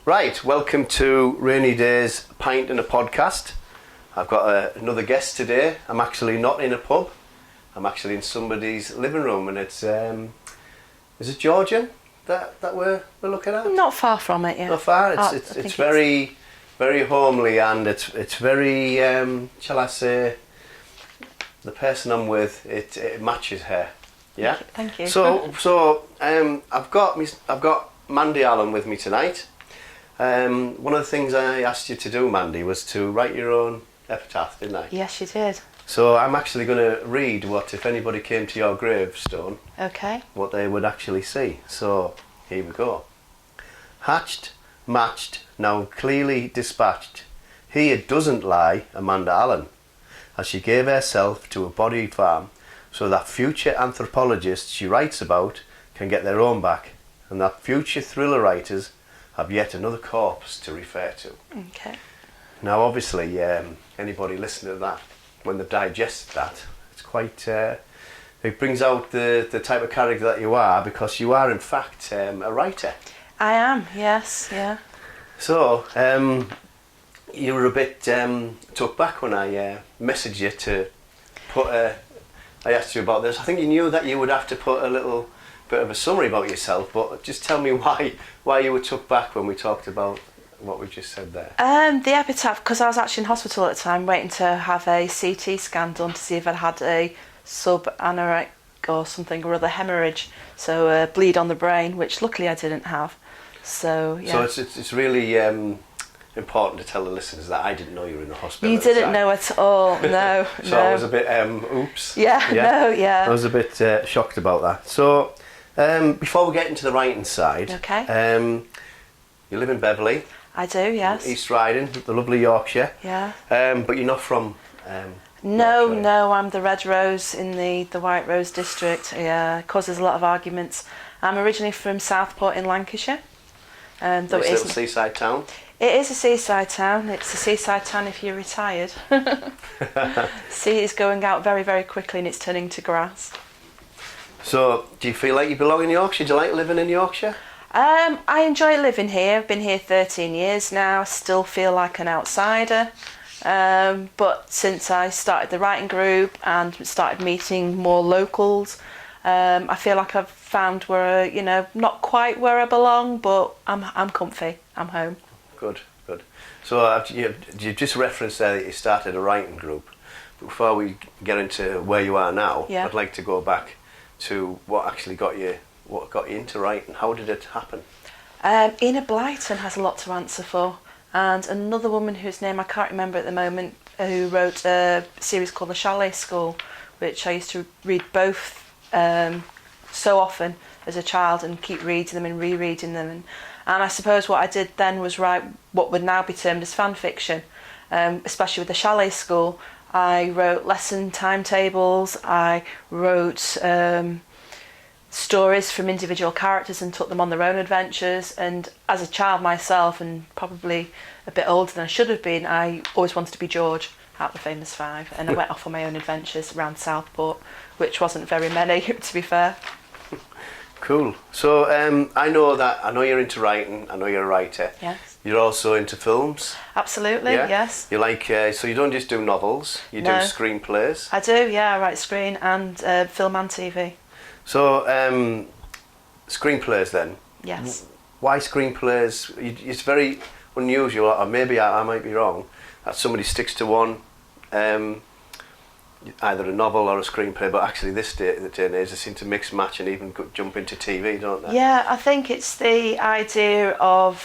Right, welcome to Rainy Days Pint and a Podcast. I've got another guest today. I'm actually not in a pub. I'm actually in somebody's living room, and it's is it Georgian that we're looking at? Not far from it, yeah. Not far. It's very homely, and it's very shall I say, the person I'm with, it matches her. Yeah. Thank you. So I've got Mandi Allen with me tonight. One of the things I asked you to do, Mandi, was to write your own epitaph, didn't I? Yes, you did. So I'm actually going to read what, if anybody came to your gravestone, Okay. what they would actually see. So here we go. Hatched, matched, now clearly dispatched. Here doesn't lie Amanda Allen, as she gave herself to a body farm, so that future anthropologists she writes about can get their own back, and that future thriller writers have yet another corpse to refer to. Okay. Now, obviously, anybody listening to that, when they've digested that, it's quite. It brings out the type of character that you are, because you are, in fact, a writer. I am. Yes. Yeah. So, you were a bit took back when I messaged you to put I asked you about this. I think you knew that you would have to put a little bit of a summary about yourself, but just tell me why you were took back when we talked about what we just said there. The epitaph, because I was actually in hospital at the time waiting to have a CT scan done to see if I'd had a subaneuric or something or other hemorrhage, so a bleed on the brain, which luckily I didn't have. So yeah. So it's really important to tell the listeners that I didn't know you were in the hospital. You didn't know at all, no. So no. I was a bit oops. Yeah, no, yeah. I was a bit shocked about that. So before we get into the writing side, okay. You live in Beverley. I do, yes. East Riding, the lovely Yorkshire. Yeah. But you're not from No, Yorkshire. no, I'm the Red Rose in the White Rose district. Yeah, causes a lot of arguments. I'm originally from Southport in Lancashire. Though Nice it little isn't. seaside town. It is a seaside town. It's a seaside town if you're retired. Sea is going out very, very quickly and it's turning to grass. So, do you feel like you belong in Yorkshire? Do you like living in Yorkshire? I enjoy living here. I've been here 13 years now. Still feel like an outsider. But since I started the writing group and started meeting more locals, I feel like I've found where, not quite where I belong, but I'm comfy. I'm home. Good. So you just referenced there that you started a writing group. Before we get into where you are now, yeah. I'd like to go back to what actually got you into writing. How did it happen? Ina Blyton has a lot to answer for, and another woman whose name I can't remember at the moment, who wrote a series called The Chalet School, which I used to read both so often as a child and keep reading them and rereading them. And I suppose what I did then was write what would now be termed as fan fiction, especially with The Chalet School. I wrote lesson timetables, I wrote stories from individual characters and took them on their own adventures. And as a child myself, and probably a bit older than I should have been, I always wanted to be George out of the Famous Five, and I went off on my own adventures around Southport, which wasn't very many, to be fair. Cool. So I know you're into writing. I know you're a writer. Yes. You're also into films. Absolutely. Yeah? Yes. You like so you don't just do novels. You do screenplays. I do. Yeah, I write screen and film and TV. So screenplays then. Yes. Why screenplays? It's very unusual, or maybe I might be wrong, that somebody sticks to one. Either a novel or a screenplay, but actually this day and age they seem to mix match and even jump into TV, don't they? Yeah, I think it's the idea of,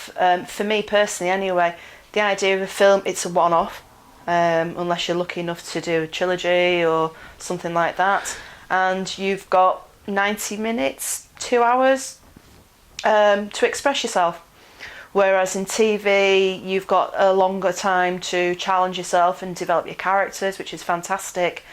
for me personally anyway, the idea of a film, it's a one-off, unless you're lucky enough to do a trilogy or something like that, and you've got 90 minutes, 2 hours to express yourself. Whereas in TV, you've got a longer time to challenge yourself and develop your characters, which is fantastic.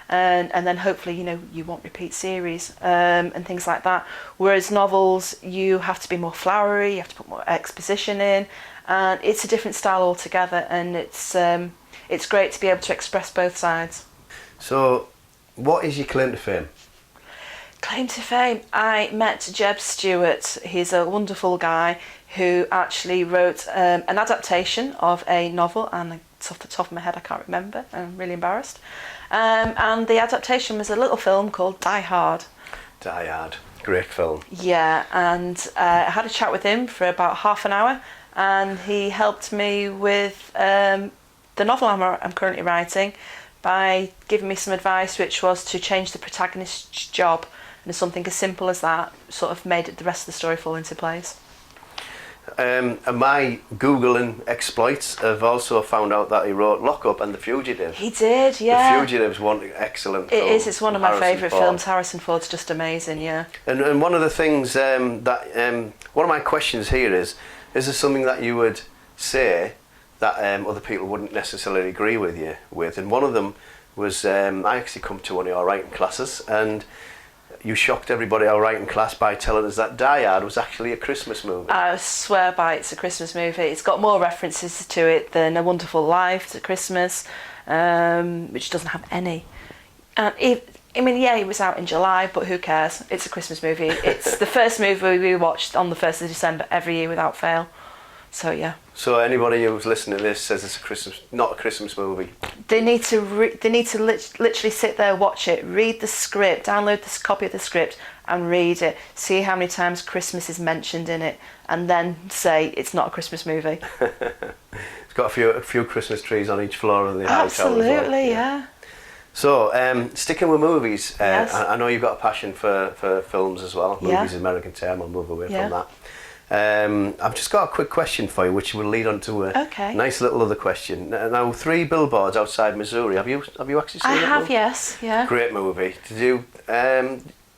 And then hopefully, you won't repeat series and things like that. Whereas novels, you have to be more flowery, you have to put more exposition in, and it's a different style altogether. And it's great to be able to express both sides. So, what is your claim to fame? Claim to fame. I met Jeb Stewart. He's a wonderful guy who actually wrote an adaptation of a novel, and off the top of my head I can't remember. I'm really embarrassed. And the adaptation was a little film called Die Hard. Die Hard. Great film. Yeah, and I had a chat with him for about half an hour, and he helped me with the novel I'm currently writing by giving me some advice, which was to change the protagonist's job, and something as simple as that sort of made the rest of the story fall into place. And my Googling exploits have also found out that he wrote Lock Up and The Fugitive. He did, yeah. The Fugitive's one excellent film. It is, it's one of my favourite Ford. films. Harrison Ford's just amazing, yeah. And one of the things one of my questions here is there something that you would say that other people wouldn't necessarily agree with you with? And one of them was, I actually come to one of your writing classes, and you shocked everybody our writing class by telling us that Die Hard was actually a Christmas movie. I swear by it's a Christmas movie. It's got more references to it than A Wonderful Life to Christmas, which doesn't have any. And it was out in July, but who cares? It's a Christmas movie. It's the first movie we watched on the 1st of December every year without fail. So yeah. So anybody who's listening to this says it's not a Christmas movie. They need to literally sit there, watch it, read the script, download this copy of the script, and read it. See how many times Christmas is mentioned in it, and then say it's not a Christmas movie. It's got a few Christmas trees on each floor of the hotel. Absolutely, yeah. So sticking with movies, Yes. I know you've got a passion for films as well. Yeah. Movies is an American term. I'll move away Yeah. from that. I've just got a quick question for you, which will lead on to a nice little other question. Now, 3 Billboards Outside Missouri. Have you actually seen I that have, movie? yes, yeah. Great movie. Did you?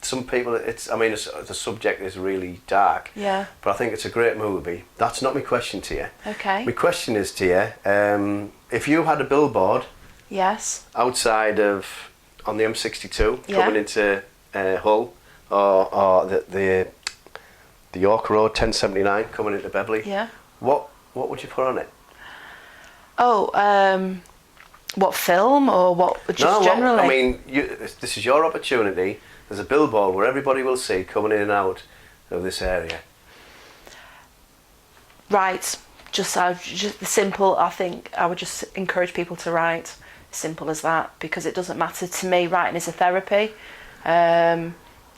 Some people, the subject is really dark. Yeah. But I think it's a great movie. That's not my question to you. Okay. My question is to you: if you had a billboard, Yes. outside of on the M62 Yeah. coming into Hull, or the York Road 1079 coming into Beverley, Yeah. what would you put on it? Oh, what film or what? Just generally. This is your opportunity. There's a billboard where everybody will see coming in and out of this area. Right. Just the simple. I think I would just encourage people to write. Simple as that, because it doesn't matter to me. Writing is a therapy.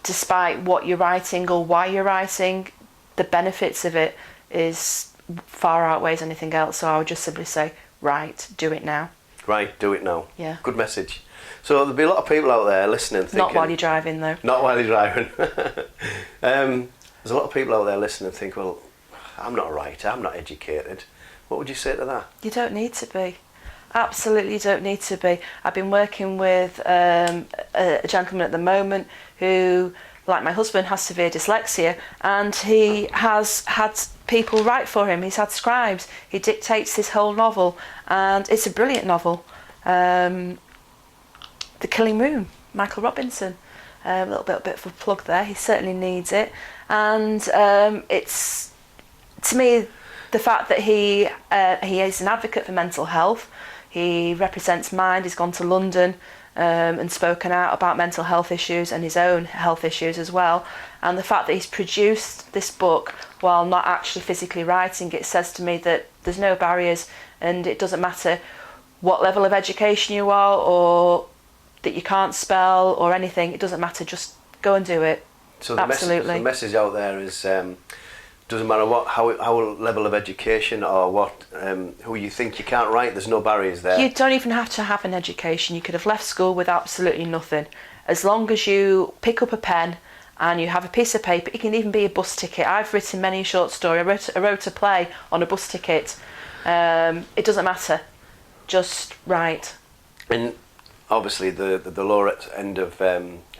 Despite what you're writing or why you're writing, the benefits of it is far outweighs anything else. So I would just simply say, write, do it now. Right, do it now. Yeah. Good message. So there'll be a lot of people out there listening, thinking... Not while you're driving, though. Not while you're driving. There's a lot of people out there listening and think, well, I'm not a writer, I'm not educated. What would you say to that? You don't need to be. Absolutely don't need to be. I've been working with a gentleman at the moment who, like my husband, has severe dyslexia, and he has had people write for him. He's had scribes. He dictates his whole novel, and it's a brilliant novel. The Killing Moon, Michael Robinson. A little bit of a plug there. He certainly needs it, and it's, to me, the fact that he is an advocate for mental health. He represents Mind. He's gone to London and spoken out about mental health issues and his own health issues as well. And the fact that he's produced this book while not actually physically writing it says to me that there's no barriers, and it doesn't matter what level of education you are or that you can't spell or anything. It doesn't matter. Just go and do it. So the Absolutely. The message out there is... doesn't matter how level of education or what who you think you can't write, there's no barriers there. You don't even have to have an education. You could have left school with absolutely nothing. As long as you pick up a pen and you have a piece of paper, it can even be a bus ticket. I've written many a short story. I wrote a play on a bus ticket. It doesn't matter. Just write. And obviously the lower end of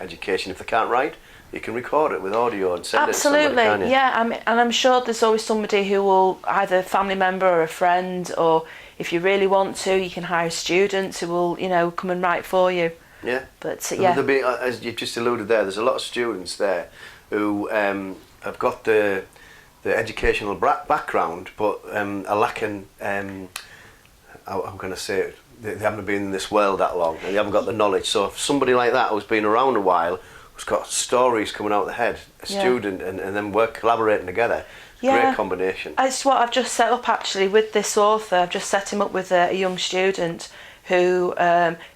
education, if they can't write, you can record it with audio and send Absolutely. it to somebody, can't you? Yeah, and I'm sure there's always somebody who will, either a family member or a friend, or if you really want to, you can hire students who will, come and write for you. Yeah. But yeah. There'll be, as you've just alluded there, there's a lot of students there who have got the educational background, but are lacking. I'm going to say it, they haven't been in this world that long, and they haven't got the knowledge. So if somebody like that who's been around a while, who's got stories coming out of the head, a student, and then collaborating together. Great combination. It's what I've just set up actually with this author. I've just set him up with a young student who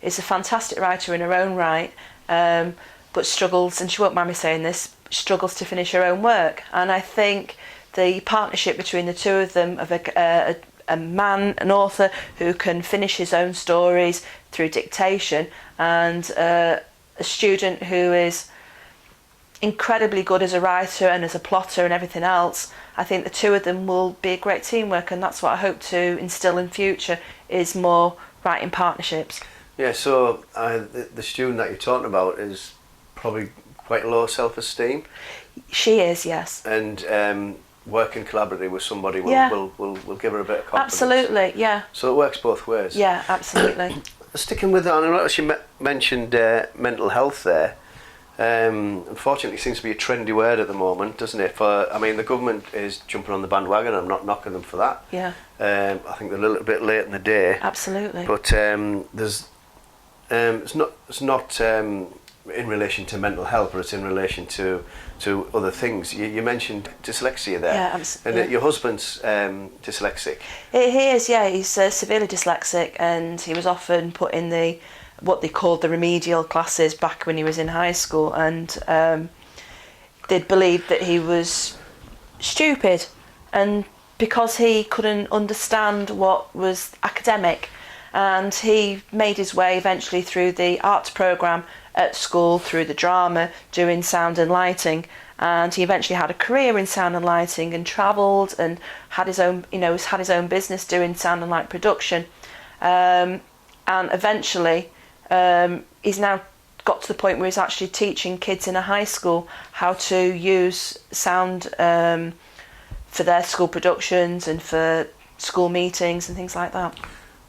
is a fantastic writer in her own right, but struggles, and she won't mind me saying this, struggles to finish her own work. And I think the partnership between the two of them, of a man, an author who can finish his own stories through dictation, and a student who is incredibly good as a writer and as a plotter and everything else, I think the two of them will be a great teamwork, and that's what I hope to instill in future, is more writing partnerships. Yeah, so the student that you're talking about is probably quite low self-esteem. She is, yes. And working collaboratively with somebody will give her a bit of confidence. Absolutely, yeah. So it works both ways. Yeah, absolutely. Sticking with that, I noticed you mentioned mental health there. Unfortunately, it seems to be a trendy word at the moment, doesn't it? The government is jumping on the bandwagon. I'm not knocking them for that. Yeah. I think they're a little bit late in the day. Absolutely. But it's not in relation to mental health, but it's in relation to other things. You mentioned dyslexia there. Yeah, and your husband's dyslexic. He is, yeah. He's severely dyslexic, and he was often put in what they called the remedial classes back when he was in high school, and they'd believed that he was stupid, and because he couldn't understand what was academic, and he made his way eventually through the arts programme at school, through the drama, doing sound and lighting, and he eventually had a career in sound and lighting and travelled and had his own business doing sound and light production, and eventually he's now got to the point where he's actually teaching kids in a high school how to use sound for their school productions and for school meetings and things like that.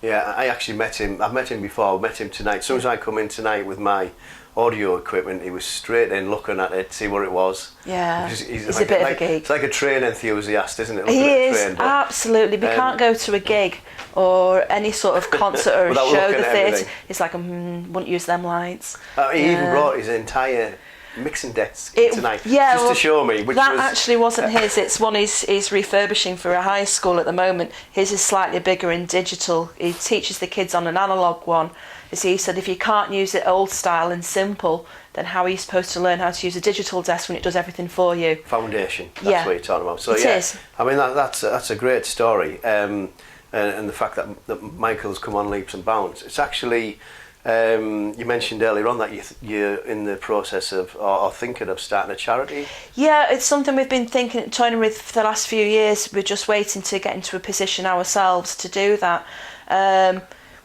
Yeah, I actually met him. I've met him before. I met him tonight. As soon as I come in tonight with my audio equipment, he was straight in looking at it, see what it was. Yeah, he's a bit of a geek. It's like a train enthusiast, isn't it? He is, absolutely. We can't go to a gig or any sort of concert or a show, the theatre. It's like, wouldn't use them lights. He even brought his entire mixing desk tonight, just to show me. Actually wasn't his. It's one he's refurbishing for a high school at the moment. His is slightly bigger in digital. He teaches the kids on an analogue one. As he said, if you can't use it old style and simple, then how are you supposed to learn how to use a digital desk when it does everything for you? Foundation. That's what you're talking about. So it is. I mean, that's a great story. And the fact that Michael's come on leaps and bounds. It's actually, you mentioned earlier on that you're in the process of or thinking of starting a charity. Yeah, it's something we've been toying with for the last few years. We're just waiting to get into a position ourselves to do that.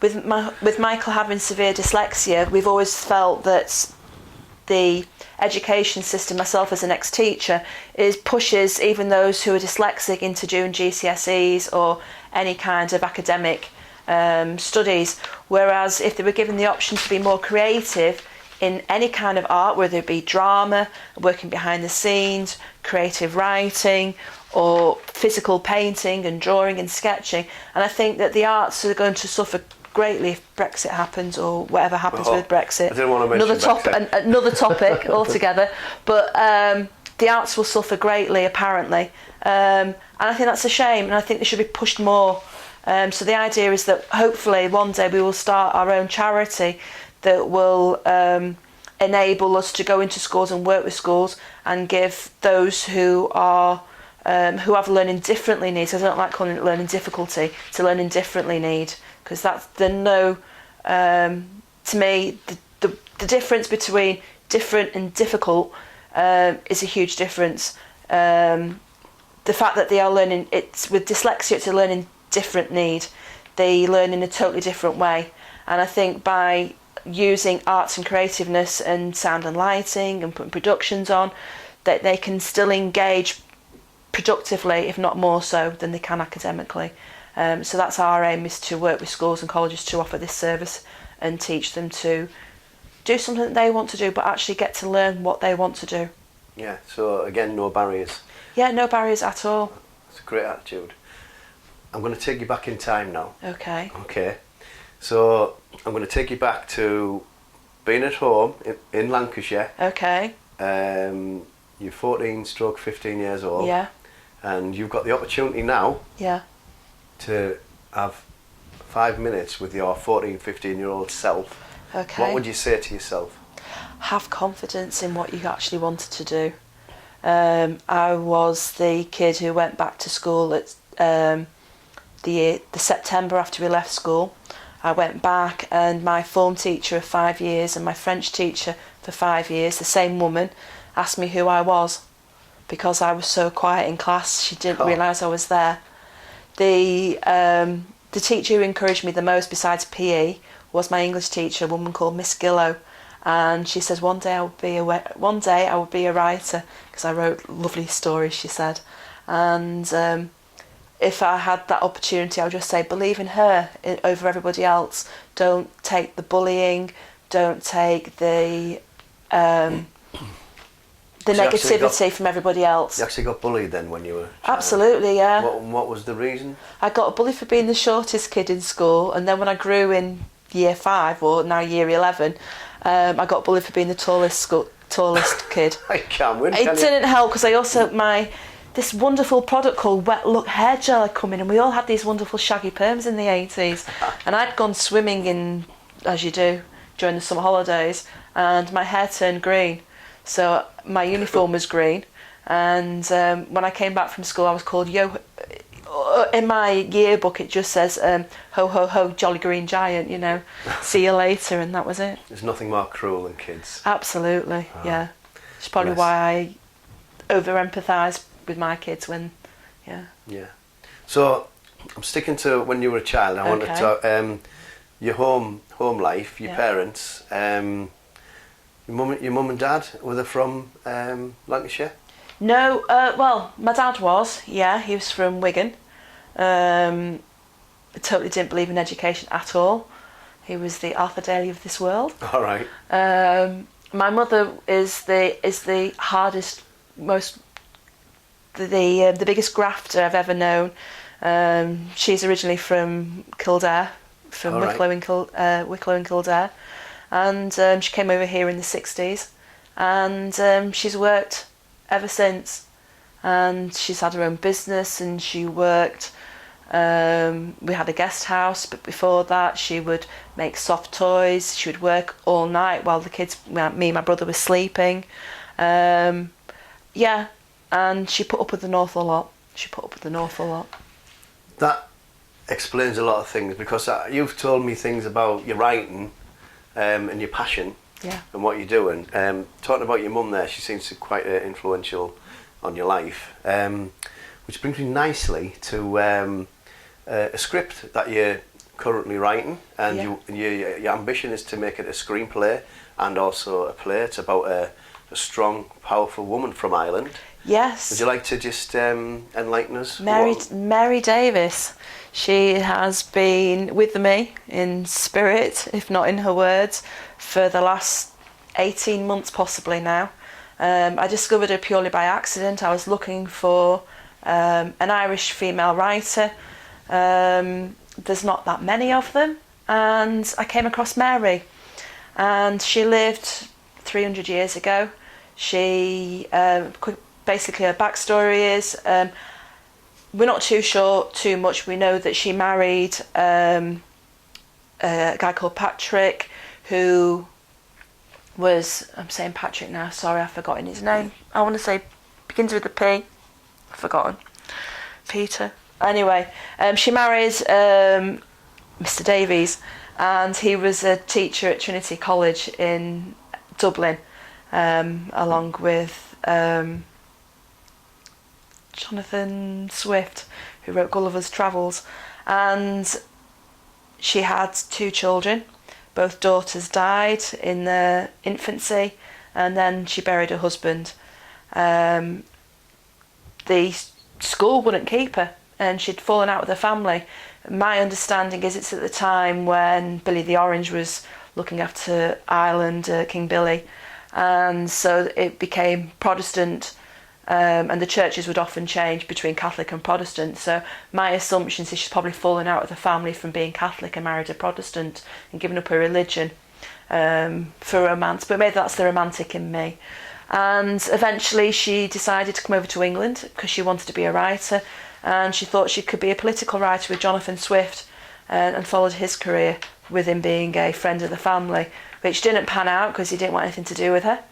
With Michael having severe dyslexia, we've always felt that the education system, myself as an ex-teacher, pushes even those who are dyslexic into doing GCSEs or any kind of academic studies, whereas if they were given the option to be more creative in any kind of art, whether it be drama, working behind the scenes, creative writing, or physical painting and drawing and sketching, and I think that the arts are going to suffer greatly if Brexit happens or whatever happens with Brexit. I didn't want to mention another topic altogether, but the arts will suffer greatly apparently, and I think that's a shame, and I think they should be pushed more. So the idea is that hopefully one day we will start our own charity that will enable us to go into schools and work with schools and give those who have learning differently needs, I don't like calling it learning difficulty, to learning differently need, because that's to me the difference between different and difficult is a huge difference. The fact that they are learning, with dyslexia, it's a learning different need. They learn in a totally different way, and I think by using arts and creativeness and sound and lighting and putting productions on, that they can still engage productively, if not more so than they can academically. So that's our aim, is to work with schools and colleges to offer this service and teach them to do something that they want to do, but actually get to learn what they want to do. Yeah, so again, no barriers. Yeah, no barriers at all. It's a great attitude. I'm going to take you back in time now. Okay. So I'm going to take you back to being at home in Lancashire, Okay. you're 15 years old, Yeah. and you've got the opportunity now Yeah. to have 5 minutes with your 15-year-old self. Okay. What would you say to yourself? Have confidence in what you actually wanted to do. I was the kid who went back to school at the September after we left school. I went back, and my form teacher of 5 years and my French teacher for 5 years, the same woman, asked me who I was because I was so quiet in class. She didn't realise I was there. The teacher who encouraged me the most besides PE was my English teacher, a woman called Miss Gillow, and she says one day I would be a writer because I wrote lovely stories, she said. And if I had that opportunity, I would just say believe in her over everybody else. Don't take the bullying, don't take the negativity from everybody else. You actually got bullied then when you were a child? Absolutely, yeah. What was the reason? I got bullied for being the shortest kid in school, and then when I grew in year 5, or now year 11, I got bullied for being the tallest kid. I can't win, It didn't help because I also, this wonderful product called Wet Look hair gel had come in, and we all had these wonderful shaggy perms in the 80s, and I'd gone swimming in, as you do, during the summer holidays, and my hair turned green. So my uniform was green, and when I came back from school I was called in my yearbook it just says ho ho ho jolly green giant, you know, see you later, and that was it. There's nothing more cruel than kids. Absolutely. Yeah. It's probably Bless. why I over empathise with my kids when, yeah. So I'm sticking to when you were a child. I want to talk your home life, your parents. Your mum and dad, were they from Lancashire? No, well, my dad was, yeah, he was from Wigan. Totally didn't believe in education at all. He was the Arthur Daly of this world. All right. My mother is the hardest, the biggest grafter I've ever known. She's originally from Kildare, from Wicklow in Kildare. And she came over here in the 60s, and she's worked ever since, and she's had her own business, and she worked, we had a guest house, but before that she would make soft toys. She would work all night while the kids, me and my brother, were sleeping. And she put up with an awful lot. That explains a lot of things, because you've told me things about your writing and your passion, and what you're doing. Talking about your mum there, she seems to be quite influential on your life, which brings me nicely to a script that you're currently writing, and your ambition is to make it a screenplay and also a play. It's about a strong, powerful woman from Ireland. Yes. Would you like to just enlighten us? Mary Davis. She has been with me in spirit, if not in her words, for the last 18 months possibly now. I discovered her purely by accident. I was looking for an Irish female writer. There's not that many of them, and I came across Mary, and she lived 300 years ago. She basically, her backstory is, we're not too sure too much. We know that she married a guy called Patrick, who was, I'm saying Patrick now, sorry, I've forgotten his name. I want to say, begins with a P. I've forgotten. Peter. Anyway, she marries Mr. Davies, and he was a teacher at Trinity College in Dublin, along with Jonathan Swift, who wrote Gulliver's Travels. And she had 2 children. Both daughters died in their infancy, and then she buried her husband. The school wouldn't keep her, and she'd fallen out with her family. My understanding is it's at the time when Billy the Orange was looking after Ireland, King Billy, and so it became Protestant, and the churches would often change between Catholic and Protestant. So my assumption is she's probably fallen out with her family from being Catholic and married a Protestant and given up her religion. for romance, but maybe that's the romantic in me. And eventually she decided to come over to England because she wanted to be a writer, and she thought she could be a political writer with Jonathan Swift, and followed his career with him being a friend of the family, which didn't pan out because he didn't want anything to do with her.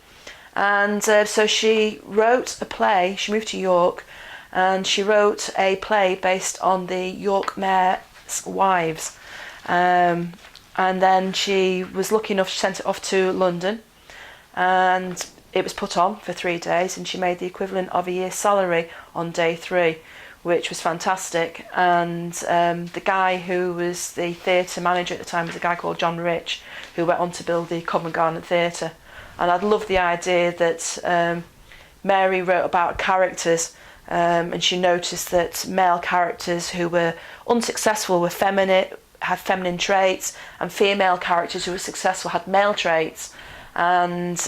And so she wrote a play. She moved to York, and she wrote a play based on the York mayor's wives. And then she was lucky enough to send it off to London, and it was put on for 3 days, and she made the equivalent of a year's salary on day 3, which was fantastic. And the guy who was the theatre manager at the time was a guy called John Rich, who went on to build the Covent Garden Theatre. And I'd love the idea that Mary wrote about characters, and she noticed that male characters who were unsuccessful were feminine, had feminine traits, and female characters who were successful had male traits. And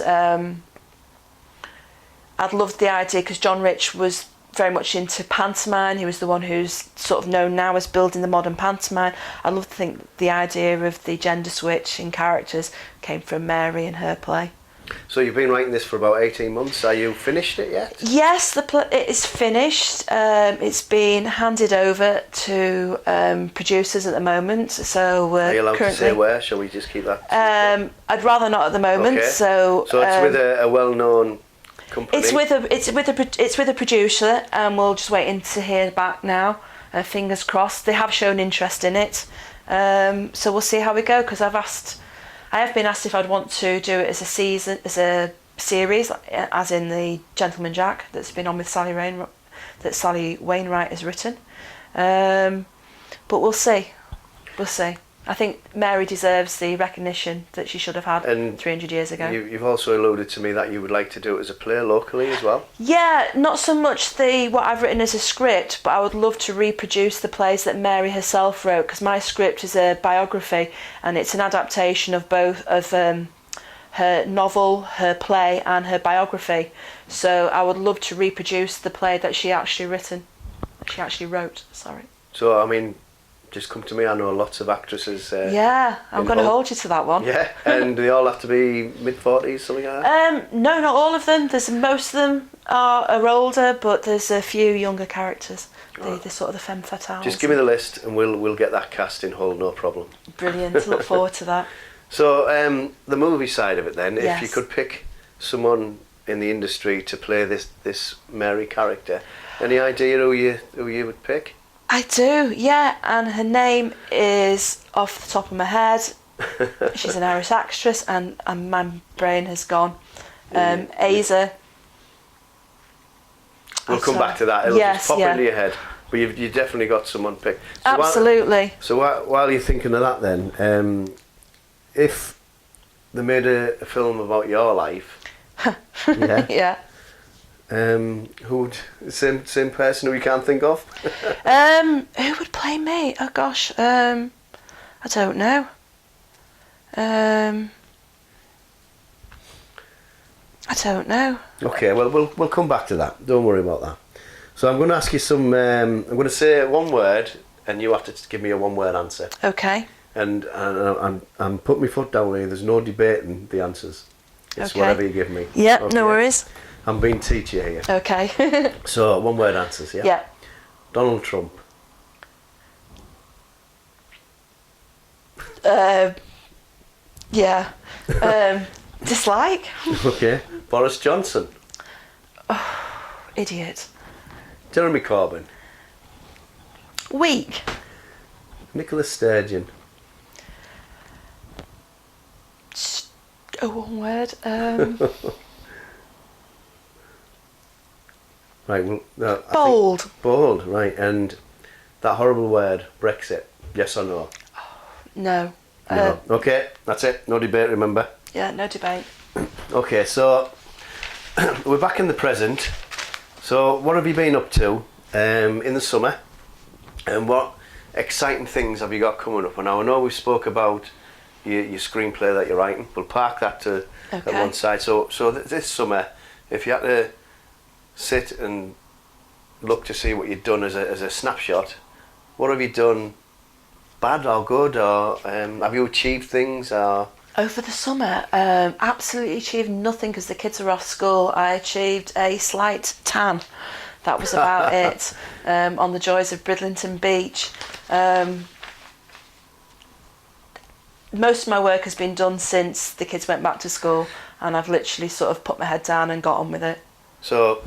I'd loved the idea because John Rich was very much into pantomime. He was the one who's sort of known now as building the modern pantomime. I love to think the idea of the gender switch in characters came from Mary and her play. So you've been writing this for about 18 months. Are you finished it yet? Yes, it is finished. It's been handed over to producers at the moment. So are you allowed currently, to say where? Shall we just keep that? I'd rather not at the moment. Okay. So it's with a well-known company. It's with a producer, and we're just waiting to hear back now. Fingers crossed. They have shown interest in it, so we'll see how we go. Because I have been asked if I'd want to do it as a series, as in the Gentleman Jack that's been on with that Sally Wainwright has written. But we'll see. We'll see. I think Mary deserves the recognition that she should have had 300 years ago. You've also alluded to me that you would like to do it as a play locally as well. Yeah, not so much what I've written as a script, but I would love to reproduce the plays that Mary herself wrote, because my script is a biography, and it's an adaptation of both of her novel, her play, and her biography. So I would love to reproduce the play that she actually wrote. Sorry. So I mean, just come to me. I know lots of actresses. Yeah, I'm going to hold you to that one. Yeah, and they all have to be mid-40s, something like that? No, not all of them. Most of them are older, but there's a few younger characters. The sort of the femme fatales. Just give me the list and we'll get that cast in whole, no problem. Brilliant, look forward to that. So the movie side of it then, yes. If you could pick someone in the industry to play this Mary character, any idea who you would pick? I do, yeah, and her name is off the top of my head. She's an Irish actress, and my brain has gone. Aza. We'll come back to that. It'll just pop into your head. But you've definitely got someone picked. So absolutely. While you're thinking of that then, if they made a film about your life, yeah. Who would same person who you can't think of? Who would play me? Oh gosh, I don't know. I don't know. Okay, well we'll come back to that. Don't worry about that. So I'm going to ask you some. I'm going to say one word, and you have to give me a one-word answer. Okay. And I'm putting my foot down here. There's no debating the answers. It's whatever you give me. Yep, okay. No worries. I'm being teacher here. Okay. So, one word answers, yeah? Yeah. Donald Trump. Yeah. Dislike. Okay. Boris Johnson. Oh, idiot. Jeremy Corbyn. Weak. Nicola Sturgeon. One word. Right, well, bold. Bold, right, and that horrible word, Brexit, yes or no? No. No. Okay, that's it, no debate, remember? Yeah, no debate. Okay, so we're back in the present. So what have you been up to in the summer? And what exciting things have you got coming up? And now I know we spoke about your screenplay that you're writing. We'll park that at one side. So this summer, if you had to sit and look to see what you've done as a snapshot, what have you done bad or good, or have you achieved things? Or Over the summer, absolutely achieved nothing because the kids are off school. I achieved a slight tan. That was about it. On the joys of Bridlington Beach. Most of my work has been done since the kids went back to school, and I've literally sort of put my head down and got on with it. So,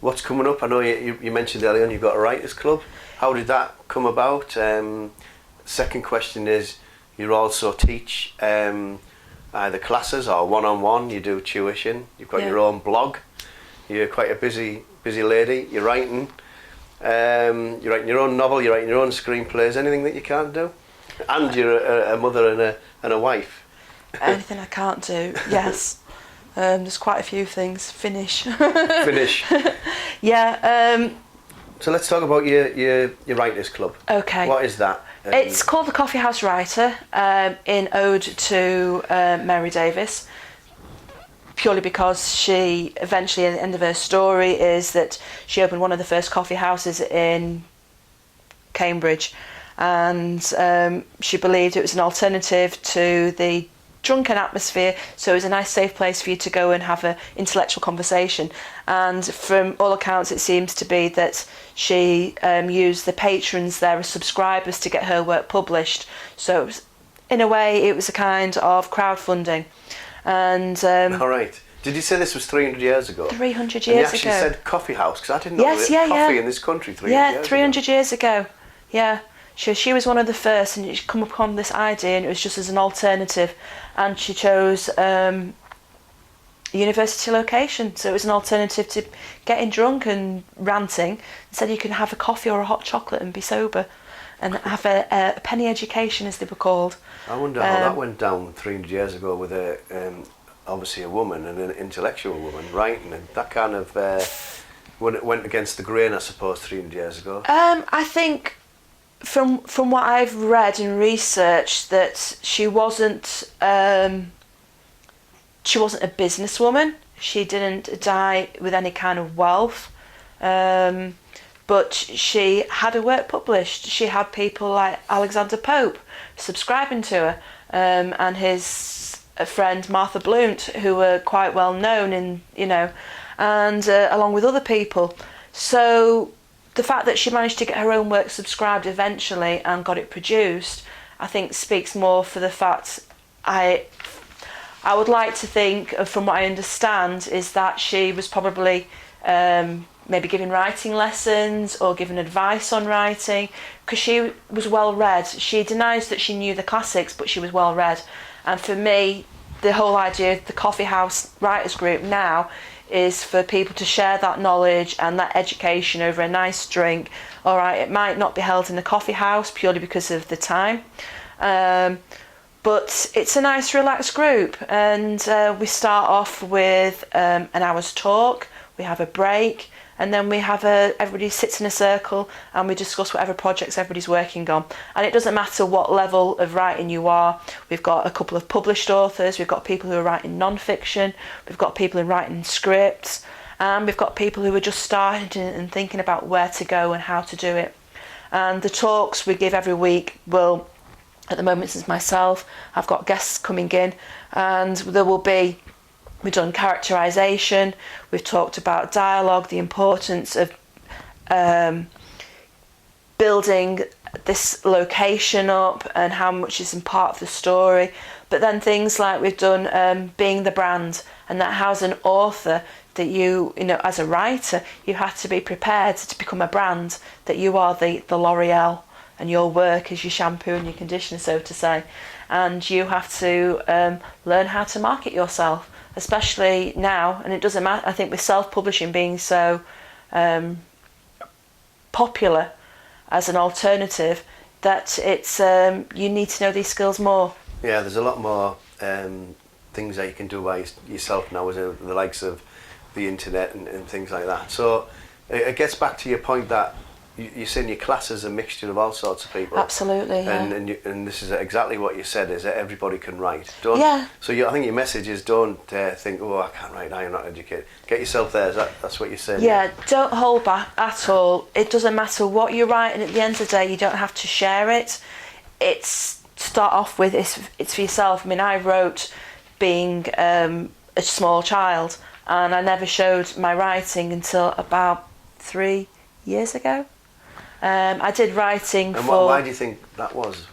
what's coming up? I know you mentioned earlier on you've got a writers' club. How did that come about? Second question is, you also teach either classes or one-on-one. You do tuition. You've got your own blog. You're quite a busy lady. You're writing your own novel. You're writing your own screenplays. Anything that you can't do? And you're a mother and a wife. Anything I can't do, yes. There's quite a few things. Finish. Yeah. So let's talk about your writers' club. Okay. What is that? It's called the Coffeehouse Writer, in ode to Mary Davis, purely because she eventually, at the end of her story, is that she opened one of the first coffee houses in Cambridge, and she believed it was an alternative to the drunken atmosphere, so it was a nice safe place for you to go and have an intellectual conversation. And from all accounts it seems to be that she used the patrons there as subscribers to get her work published, so it was, in a way it was a kind of crowdfunding. And all right, did you say this was 300 years ago? 300 years ago. And you actually said coffee house, because I didn't know there was coffee in this country 300 years ago. 300 years ago, yeah. She was one of the first, and she come upon this idea, and it was just as an alternative, and she chose a university location, so it was an alternative to getting drunk and ranting. Instead you can have a coffee or a hot chocolate and be sober and have a penny education, as they were called. I wonder how that went down 300 years ago with obviously a woman, and an intellectual woman writing, and that kind of when it went against the grain, I suppose, 300 years ago. I think from what I've read and researched, that she wasn't a businesswoman. She didn't die with any kind of wealth, but she had her work published. She had people like Alexander Pope subscribing to her, and his friend Martha Blount, who were quite well known in, and along with other people. So the fact that she managed to get her own work subscribed eventually and got it produced, I think speaks more for the fact, I would like to think, from what I understand, is that she was probably maybe giving writing lessons or giving advice on writing, because she was well read. She denies that she knew the classics, but she was well read. And for me, the whole idea of the Coffee House Writers Group now is for people to share that knowledge and that education over a nice drink. All right, it might not be held in a coffee house purely because of the time, but it's a nice relaxed group, and we start off with an hour's talk, we have a break, and then we have everybody sits in a circle and we discuss whatever projects everybody's working on. And it doesn't matter what level of writing you are. We've got a couple of published authors, we've got people who are writing non-fiction, we've got people who are writing scripts, and we've got people who are just starting and thinking about where to go and how to do it. And the talks we give every week will, at the moment, since myself, I've got guests coming in, and there will be, we've done characterisation, we've talked about dialogue, the importance of building this location up and how much is in part of the story. But then things like we've done being the brand, and that how as an author that you know, as a writer, you have to be prepared to become a brand, that you are the L'Oreal and your work is your shampoo and your conditioner, so to say. And you have to learn how to market yourself, especially now. And it doesn't matter, I think with self-publishing being so popular as an alternative, that it's you need to know these skills more. Yeah, there's a lot more things that you can do by yourself now, with the likes of the internet and things like that. So it gets back to your point that you're saying your class is a mixture of all sorts of people. Absolutely, yeah. And this is exactly what you said, is that everybody can write. Yeah. So I think your message is, don't think, oh, I can't write, I'm not educated. Get yourself there, that's what you're saying? Yeah, don't hold back at all. It doesn't matter what you write, and at the end of the day, you don't have to share it. It's start off with, it's for yourself. I mean, I wrote being a small child, and I never showed my writing until about 3 years ago. I did writing and for... why do you think that was?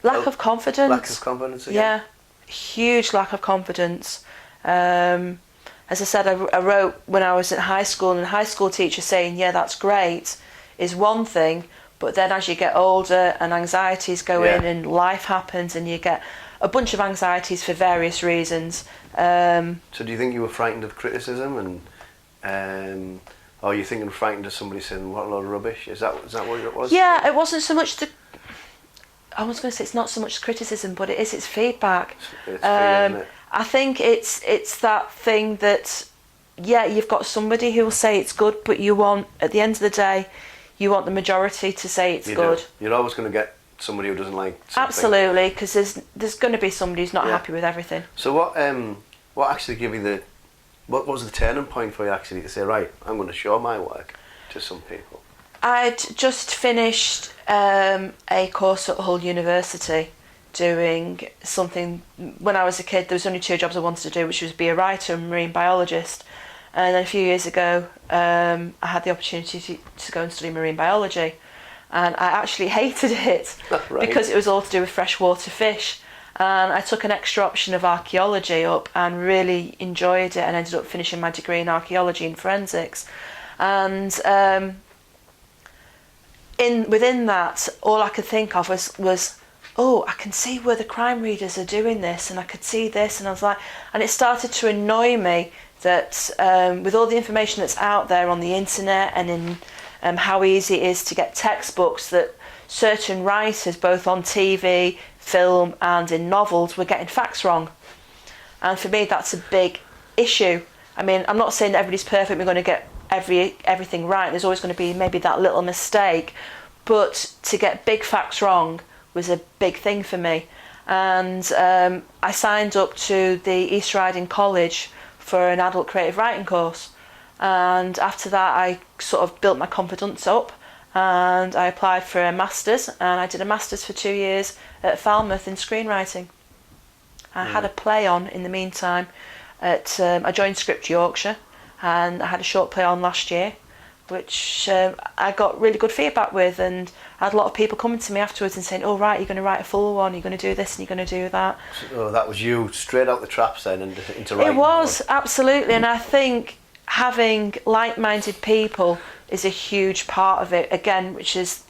Lack of confidence. Lack of confidence again? Yeah, huge lack of confidence. As I said, I wrote when I was in high school, and a high school teacher saying, yeah, that's great, is one thing, but then as you get older and anxieties go in and life happens and you get a bunch of anxieties for various reasons. So do you think you were frightened of criticism, and or are you thinking frightened of somebody saying, what a load of rubbish? Is that what it was? Yeah, it wasn't so much I was going to say it's not so much criticism, but it's feedback. It's isn't it? I think it's that thing that, yeah, you've got somebody who will say it's good, but you want, at the end of the day, you want the majority to say it's good. You're always going to get somebody who doesn't like something. Absolutely, because there's going to be somebody who's not happy with everything. So what actually gave you what was the turning point for you actually to say, right, I'm going to show my work to some people? I'd just finished a course at Hull University doing something. When I was a kid, there was only 2 jobs I wanted to do, which was be a writer and marine biologist. And then a few years ago, I had the opportunity to go and study marine biology. And I actually hated it because it was all to do with freshwater fish. And I took an extra option of archaeology up and really enjoyed it, and ended up finishing my degree in archaeology and forensics. And within that, all I could think of was, oh, I can see where the crime readers are doing this, and I could see this, and I was like, and it started to annoy me that with all the information that's out there on the internet and in how easy it is to get textbooks, that certain writers, both on TV, film and in novels, were getting facts wrong. And for me, that's a big issue. I mean, I'm not saying that everybody's perfect, we're going to get everything right, there's always going to be maybe that little mistake, but to get big facts wrong was a big thing for me. And I signed up to the East Riding College for an adult creative writing course, and after that I sort of built my confidence up, and I applied for a master's, and I did a master's for 2 years at Falmouth in screenwriting. I had a play on in the meantime I joined Script Yorkshire, and I had a short play on last year, which I got really good feedback with, and I had a lot of people coming to me afterwards and saying, oh right, you're going to write a full one, you're going to do this and you're going to do that. So that was you straight out the traps then into writing? It was, absolutely, and I think having like-minded people is a huge part of it, again, which is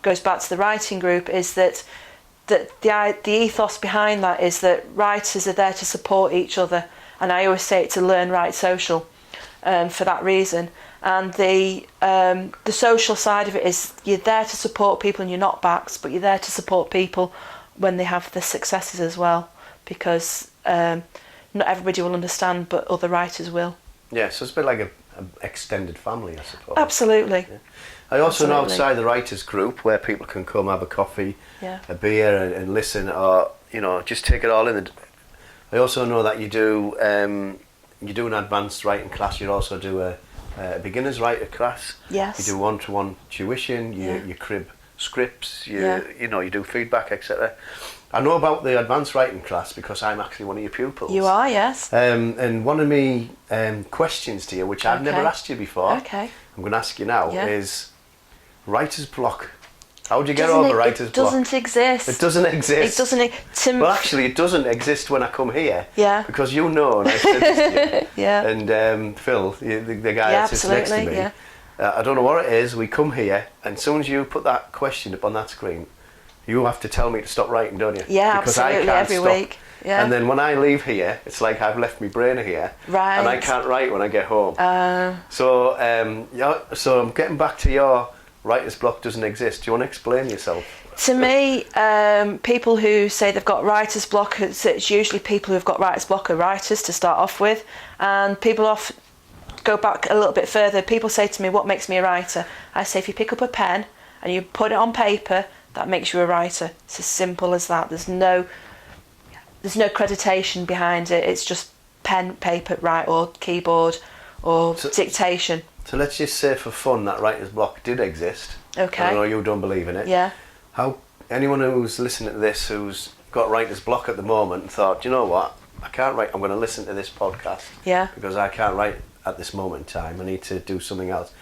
goes back to the writing group, is that the ethos behind that is that writers are there to support each other, and I always say it's a learn, write, social. For that reason, and the social side of it is you're there to support people and you're not backs, but you're there to support people when they have the successes as well, because not everybody will understand, but other writers will. Yeah, so it's a bit like an extended family, I suppose. Absolutely. Yeah. I also know outside the writers group where people can come have a coffee, a beer and listen, or just take it all in. I also know that you do an advanced writing class. You also do a beginner's writer class. Yes. You do one-to-one tuition. You crib scripts. You do feedback, etc. I know about the advanced writing class because I'm actually one of your pupils. You are, yes. And one of me questions to you, which I've never asked you before, I'm going to ask you now, is writer's block. How would you get over writer's block? It doesn't exist. It doesn't exist. It doesn't. Well, actually, it doesn't exist when I come here. Yeah. Because and I said this to you. Yeah. And Phil, the guy that sits next to me, I don't know what it is. We come here, and as soon as you put that question up on that screen, you have to tell me to stop writing, don't you? Yeah, because absolutely. I can't every stop. week. Yeah. And then when I leave here, it's like I've left my brain here, right? And I can't write when I get home. So I'm getting back to your writer's block doesn't exist. Do you want to explain yourself? To me, people who say they've got writer's block, it's usually people who've got writer's block are writers to start off with, and people go back a little bit further. People say to me, what makes me a writer? I say, if you pick up a pen and you put it on paper, that makes you a writer. It's as simple as that. There's no accreditation behind it. It's just pen, paper, write, or keyboard, or dictation. So let's just say for fun that writer's block did exist. Okay. I know you don't believe in it. Yeah. How anyone who's listening to this who's got writer's block at the moment and thought, "Do you know what, I can't write, I'm going to listen to this podcast because I can't write at this moment in time, I need to do something else."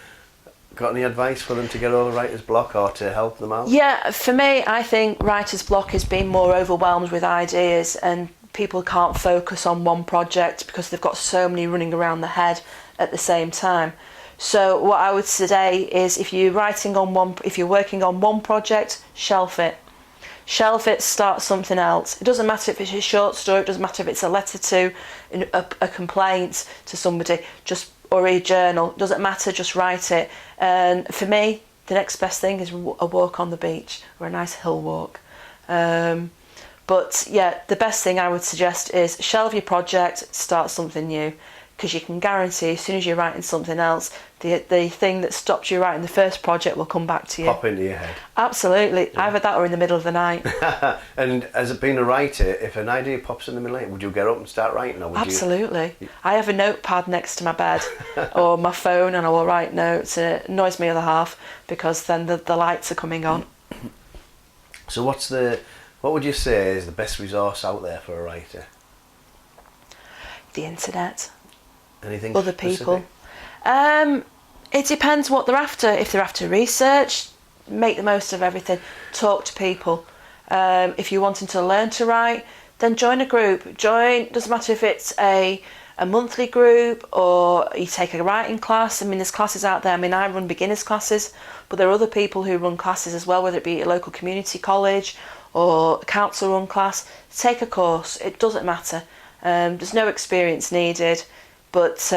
Got any advice for them to get over writer's block or to help them out? Yeah, for me, I think writer's block is being more overwhelmed with ideas, and people can't focus on one project because they've got so many running around the head at the same time. So what I would say is, if you're working on one project, shelf it. Shelf it, start something else. It doesn't matter if it's a short story, it doesn't matter if it's a letter to a complaint to somebody, or a journal, it doesn't matter, just write it. And for me, the next best thing is a walk on the beach or a nice hill walk. But yeah, the best thing I would suggest is shelve your project, start something new, because you can guarantee as soon as you're writing something else, the thing that stopped you writing the first project will come back to you. Pop into your head. Absolutely. Yeah. Either that or in the middle of the night. And as being a writer, if an idea pops in the middle of the night, would you get up and start writing? Or would Absolutely. I have a notepad next to my bed or my phone, and I will write notes. It annoys me other half because then the lights are coming on. So what would you say is the best resource out there for a writer? The internet. Anything other specific? People. It depends what they're after. If they're after research, make the most of everything. Talk to people. If you're wanting to learn to write, then join a group. Doesn't matter if it's a monthly group or you take a writing class. I mean, there's classes out there. I mean, I run beginners classes, but there are other people who run classes as well, whether it be a local community college or a council run class. Take a course. It doesn't matter. There's no experience needed, but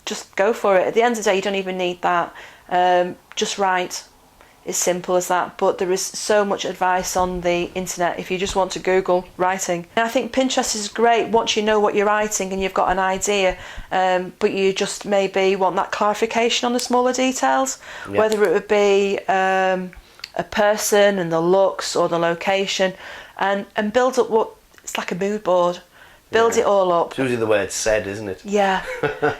just go for it. At the end of the day, you don't even need that. Just write. It's simple as that. But there is so much advice on the internet if you just want to Google writing. And I think Pinterest is great once you know what you're writing and you've got an idea, but you just maybe want that clarification on the smaller details, whether it would be a person and the looks or the location, and build up it's like a mood board. Build it all up. It's usually the way it's said, isn't it? Yeah,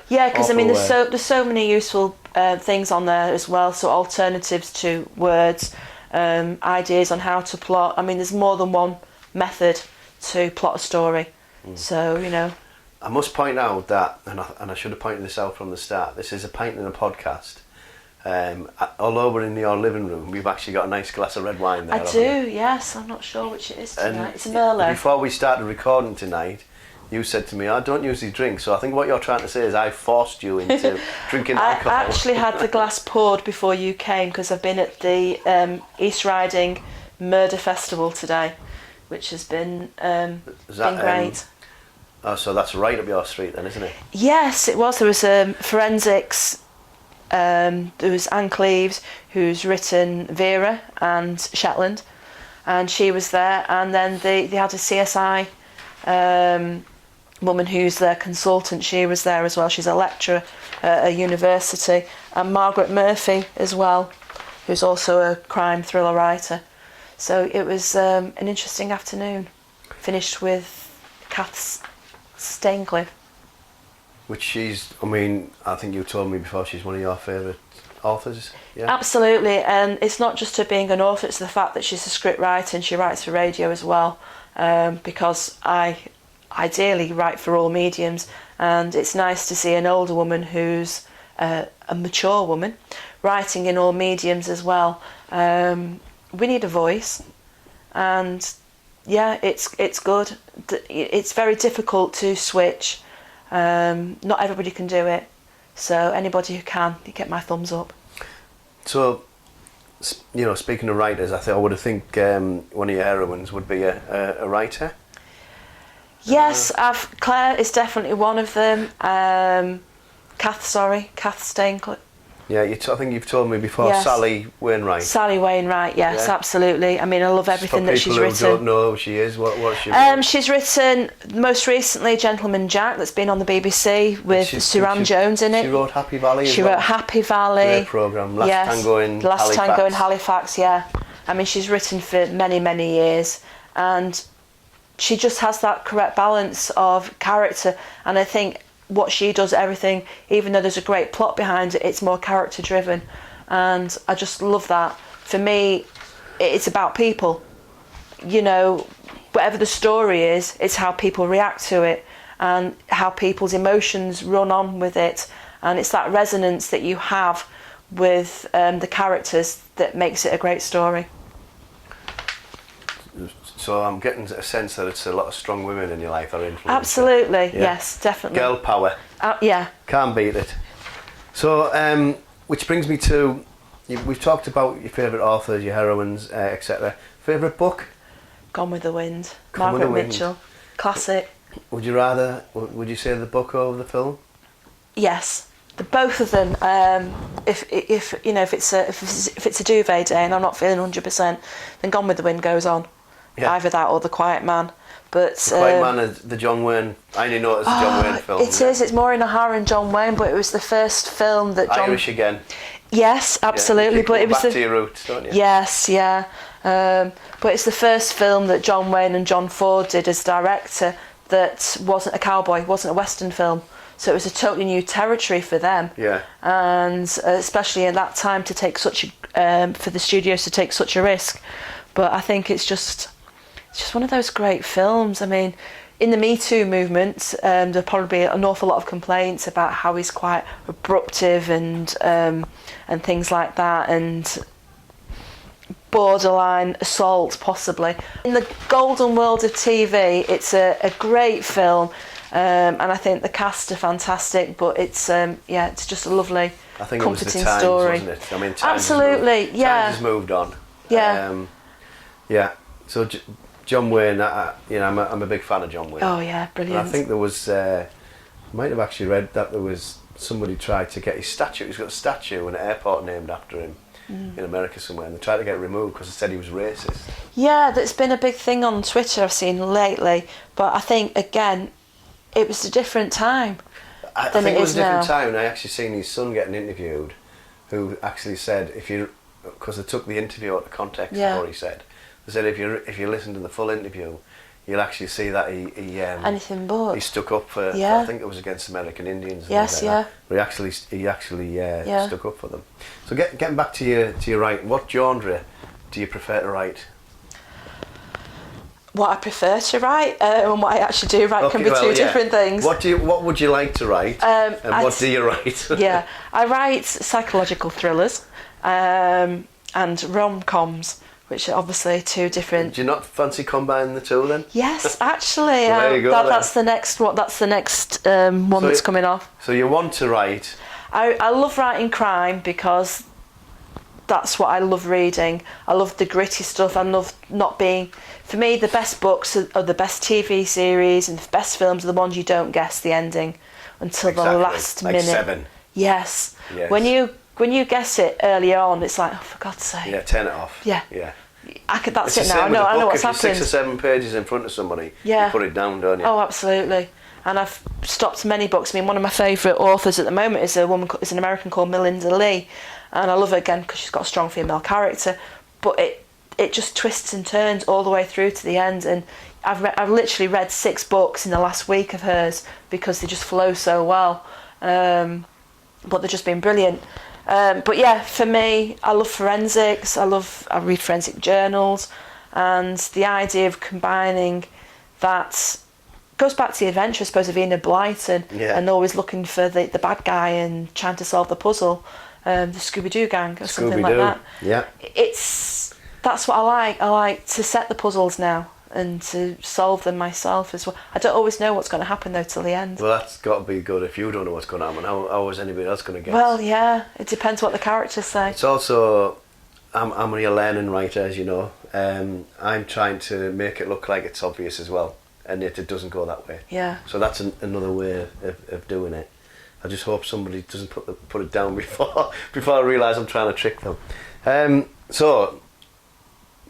yeah. Because I mean, there's so many useful things on there as well. So alternatives to words, ideas on how to plot. I mean, there's more than one method to plot a story. So I must point out that, and I should have pointed this out from the start. This is a pint in a podcast. Although we're in your living room, we've actually got a nice glass of red wine there. I do, yes. I'm not sure which it is tonight. It's a Merlot. Before we started recording tonight, you said to me, "I don't usually drink," so I think what you're trying to say is I forced you into drinking alcohol. I actually had the glass poured before you came because I've been at the East Riding Murder Festival today, which has been great. So that's right up your street then, isn't it? Yes, it was. There was forensics. There was Anne Cleves, who's written Vera and Shetland, and she was there. And then they had a CSI woman who's their consultant. She was there as well. She's a lecturer at a university. And Margaret Murphy as well, who's also a crime thriller writer. So it was an interesting afternoon. Finished with Kath Staincliffe. Which I think you told me before, she's one of your favourite authors, yeah? Absolutely, and it's not just her being an author, it's the fact that she's a script writer and she writes for radio as well, because I ideally write for all mediums, and it's nice to see an older woman who's a mature woman writing in all mediums as well. We need a voice, and yeah, it's good. It's very difficult to switch. Not everybody can do it, so anybody who can, you get my thumbs up. So, speaking of writers, I would think one of your heroines would be a writer. Yes, Claire is definitely one of them. Kath Staincliffe. Yeah, I think you've told me before. Yes. Sally Wainwright. Sally Wainwright, yes, absolutely. I mean, I love everything that she's written. For people who don't know who she is, what's she? She's written most recently Gentleman Jack, that's been on the BBC with Suran Jones in it. She wrote Happy Valley. She wrote Happy Valley. Great programme. Last Tango in Halifax. Last Tango in Halifax. Yeah. I mean, she's written for many, many years, and she just has that correct balance of character. And I think what she does, everything, even though there's a great plot behind it, it's more character driven, and I just love that. For me, it's about people. You know, whatever the story is, it's how people react to it and how people's emotions run on with it. And it's that resonance that you have with the characters that makes it a great story. So I'm getting a sense that it's a lot of strong women in your life that are influencing. Absolutely, yes, definitely. Girl power. Yeah. Can't beat it. So, which brings me to, we've talked about your favourite authors, your heroines, etc. Favourite book? Gone with the Wind. Gone with Margaret the Wind. Mitchell. Classic. Would you say the book over the film? Yes, both of them. If you know, if it's a duvet day and I'm not feeling 100%, then Gone with the Wind goes on. Yeah. Either that or The Quiet Man. But The Quiet Man is the John Wayne. I only know it's the John Wayne film. It is. It's Maureen O'Hara and John Wayne, but it was the first film that John. Irish again. Yes, absolutely. Yeah, but it was back to your roots, don't you? Yes, yeah. But it's the first film that John Wayne and John Ford did as director that wasn't a cowboy, wasn't a Western film. So it was a totally new territory for them. Yeah. And especially in that time to take such for the studios to take such a risk. But I think it's just one of those great films. I mean, in the Me Too movement, there'll probably be an awful lot of complaints about how he's quite abruptive and things like that, and borderline assault possibly. In the golden world of TV, it's a great film, and I think the cast are fantastic. But it's it's just a lovely, I think comforting it was the times, story. wasn't it? I mean, Absolutely, yeah. Times has moved on. Yeah. Yeah. So John Wayne, I'm a big fan of John Wayne. Oh yeah, brilliant. And I think there was, might have actually read that there was somebody tried to get his statue. He's got a statue in an airport named after him in America somewhere, and they tried to get it removed because they said he was racist. Yeah, that's been a big thing on Twitter I've seen lately. But I think again, it was a different time. I think it was a different time, and I actually seen his son getting interviewed, who actually said because they took the interview out of context. Yeah. What he said. They said if you listen to the full interview, you'll actually see that he Anything but. he stuck up for, Yeah. I think it was against American Indians. And Yes, things like that. But he actually stuck up for them. So getting back to your writing, what genre do you prefer to write? What I prefer to write and what I actually do write can be two different things. What would you like to write, and what do you write? Yeah, I write psychological thrillers and rom-coms, which are obviously two different. Do you not fancy combining the two then? Yes, actually, Well, there you go, that's the next one. That's the next one that's coming off. So you want to write? I love writing crime because that's what I love reading. I love the gritty stuff. I love not being. For me, the best books are the best TV series, and the best films are the ones you don't guess the ending until the last like minute. Seven. Yes. When you guess it early on, it's like, oh, for God's sake. Yeah, turn it off. Yeah. Yeah. That's It's it the now. same with I a know book. what's If you're happened. 6 or 7 pages in front of somebody, Yeah. you put it down, don't you? Oh, absolutely. And I've stopped many books. I mean, one of my favourite authors at the moment is an American called Melinda Lee, and I love her again because she's got a strong female character. But it just twists and turns all the way through to the end. And I've literally read 6 books in the last week of hers because they just flow so well. But they've just been brilliant. But yeah, for me, I love forensics. I read forensic journals, and the idea of combining that goes back to the adventure, I suppose, of Enid Blyton and always looking for the bad guy and trying to solve the puzzle, the Scooby-Doo gang or something like that. Yeah. That's what I like. I like to set the puzzles now and to solve them myself as well. I don't always know what's going to happen though till the end. Well, that's got to be good if you don't know what's going to happen. How is anybody else going to guess? Well, yeah, it depends what the characters say. It's also, I'm a learning writer, as you know. I'm trying to make it look like it's obvious as well, and yet it doesn't go that way. Yeah. So that's another way of doing it. I just hope somebody doesn't put it down before I realise I'm trying to trick them. So,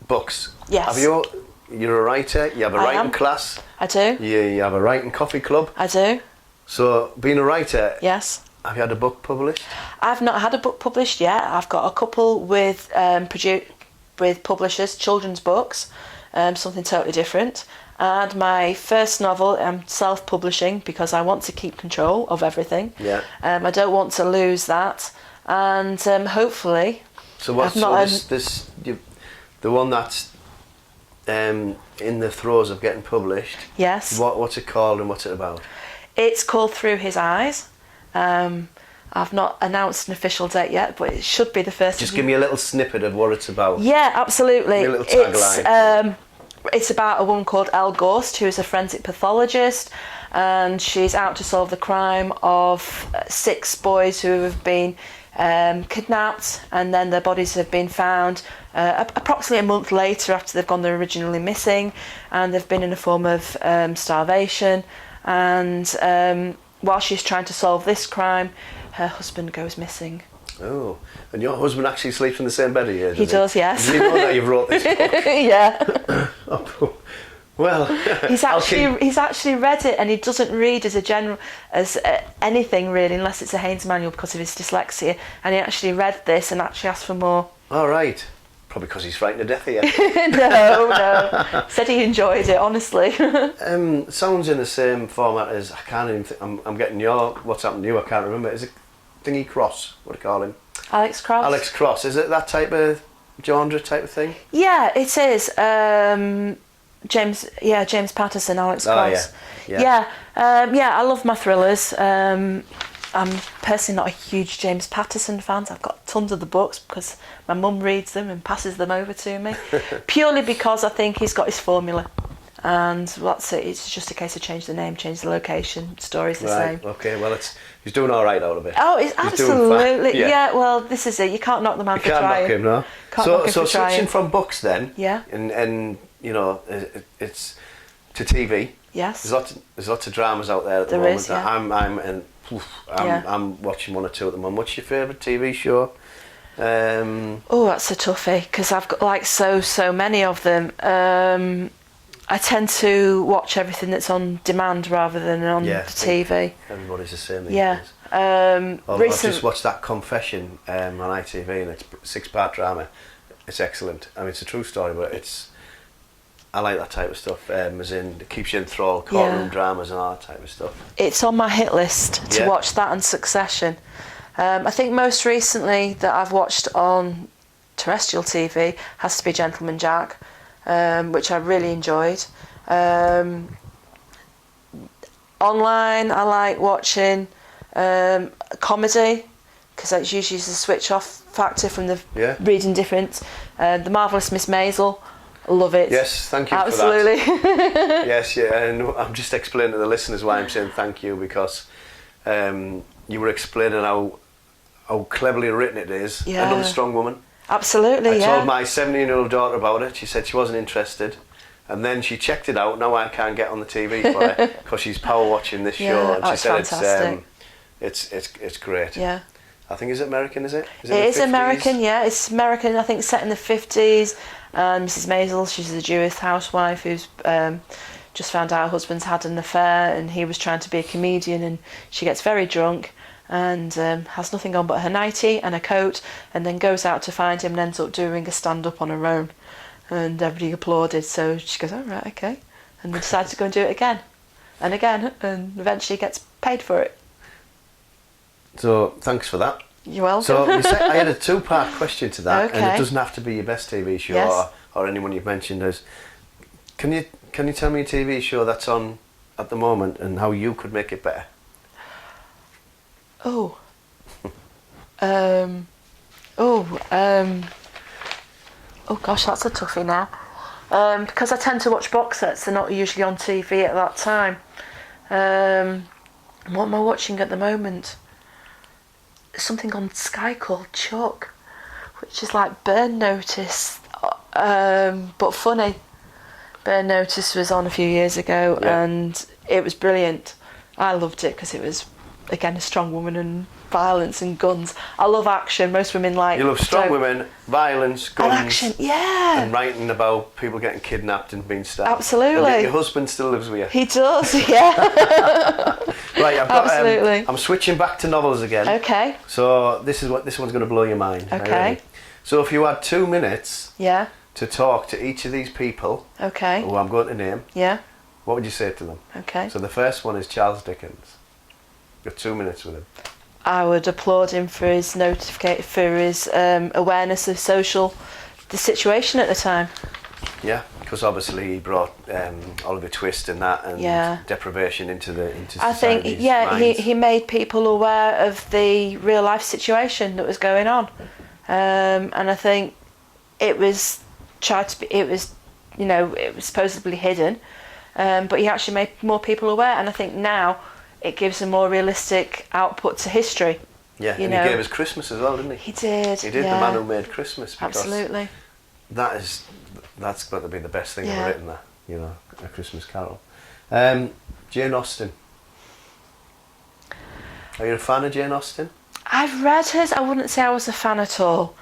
books. Yes. You're a writer. You have a writing class. I do. You have a writing coffee club. I do. So, being a writer. Yes. Have you had a book published? I've not had a book published yet. I've got a couple with publishers, children's books, something totally different. And my first novel, I'm self-publishing because I want to keep control of everything. Yeah. I don't want to lose that, and hopefully. So what's the one that's in the throes of getting published. Yes. What's it called and what's it about? It's called Through His Eyes. I've not announced an official date yet, but it should be the first. Just give me a little snippet of what it's about. Yeah, absolutely. Give me a little tagline. It's about a woman called Elle Gorst, who is a forensic pathologist, and she's out to solve the crime of 6 boys who have been kidnapped, and then their bodies have been found approximately a month later after they've gone originally missing, and they've been in a form of starvation. And while she's trying to solve this crime, her husband goes missing. Oh, and your husband actually sleeps in the same bed as you? He does, yes. Did you know that you wrote this book? Yeah. Oh, well, he's actually read it, and he doesn't read as anything really unless it's a Haynes manual because of his dyslexia. And he actually read this and actually asked for more. All right. Probably because he's frightened to death of you. No. Said he enjoyed it, honestly. Sounds in the same format as, I can't even think, I'm getting your, what's happened to you, I can't remember. Is it Thingy Cross? What do you call him? Alex Cross. Alex Cross. Is it that type of genre type of thing? Yeah, it is. James Patterson, Alex Cross. Yeah, I love my thrillers. I'm personally not a huge James Patterson fan. I've got tons of the books because my mum reads them and passes them over to me. Purely because I think he's got his formula. And that's it. It's just a case of change the name, change the location. Story's the same. Okay, well, he's doing all right out of it. Oh, it's absolutely. Yeah, well, this is it. You can't knock the man for trying. You can't knock him, no? So switching from books then, yeah, and you know, it's to TV. Yes. There's lots of dramas out there at the moment. Is, yeah. I'm watching one or two at the moment. What's your favourite TV show? That's a toughie because I've got like so many of them. I tend to watch everything that's on demand rather than on TV. Everybody's the same. Yeah. I've just watched that Confession on ITV, and it's a 6-part drama. It's excellent. I mean, it's a true story, but I like that type of stuff. As in, it keeps you enthralled, courtroom dramas and all that type of stuff. It's on my hit list to watch that and Succession. I think most recently that I've watched on terrestrial TV has to be Gentleman Jack, which I really enjoyed. Online, I like watching comedy because that's usually the switch off factor from the reading different. The Marvellous Miss Maisel. Love it. Yes, thank you Absolutely. for that. Yes, and I'm just explaining to the listeners why I'm saying thank you, because you were explaining how cleverly written it is. Another strong woman. Absolutely, I told my 17-year-old daughter about it. She said she wasn't interested, and then she checked it out. Now I can't get on the TV for it because she's power watching this show, and she said fantastic. it's great. Yeah. I think, is it American? Is it? It is American. Yeah, it's American. I think set in the 50s. Mrs. Maisel, she's a Jewish housewife who's just found out her husband's had an affair, and he was trying to be a comedian, and she gets very drunk and has nothing on but her nightie and a coat, and then goes out to find him and ends up doing a stand-up on her own, and everybody applauded. So she goes, oh right, okay, and they decided to go and do it again and again, and eventually gets paid for it. So thanks for that. You're welcome. So you said, I had a 2-part question to that, Okay. and it doesn't have to be your best TV show or anyone you've mentioned. Can you tell me a TV show that's on at the moment and how you could make it better? Oh gosh, that's a toughie now. Because I tend to watch box sets, they're not usually on TV at that time. What am I watching at the moment? Something on Sky called Chuck, which is like Burn Notice, but funny. Burn Notice was on a few years ago, and it was brilliant. I loved it because it was, again, a strong woman and violence and guns. I love action. Most women like... You love strong women, violence, guns... And action, yeah. And writing about people getting kidnapped and being stabbed. Absolutely. And yet your husband still lives with you. He does, yeah. Right, I've got... Absolutely. I'm switching back to novels again. Okay. So this one's going to blow your mind. Okay. So if you had 2 minutes Yeah. to talk to each of these people... Okay. who I'm going to name... Yeah. What would you say to them? Okay. So the first one is Charles Dickens. You've got 2 minutes with him. I would applaud him for his awareness of social the situation at the time. Yeah, because obviously he brought Oliver Twist and that, and deprivation into I think, minds. he made people aware of the real life situation that was going on, and I think it was it was supposedly hidden, but he actually made more people aware, and I think now it gives a more realistic output to history. Yeah, and he gave us Christmas as well, didn't he? He did. He did, The Man Who Made Christmas. Because absolutely. That's got to be the best thing ever written, that, A Christmas Carol. Jane Austen. Are you a fan of Jane Austen? I've read hers. I wouldn't say I was a fan at all,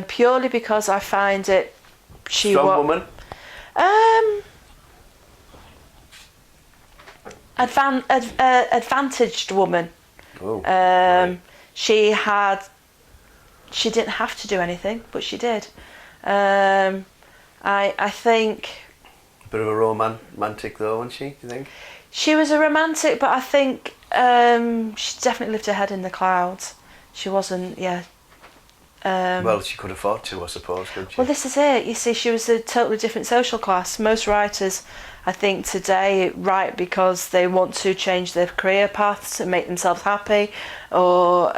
purely because I find it... Strong woman? Advantaged woman. Oh, right. She didn't have to do anything, but she did. I think... A bit of a romantic though, wasn't she, do you think? She was a romantic, but I think she definitely lived her head in the clouds. She wasn't, well, she could afford to, I suppose, couldn't she? Well, this is it. You see, she was a totally different social class. Most writers, I think, today write because they want to change their career paths and make themselves happy, or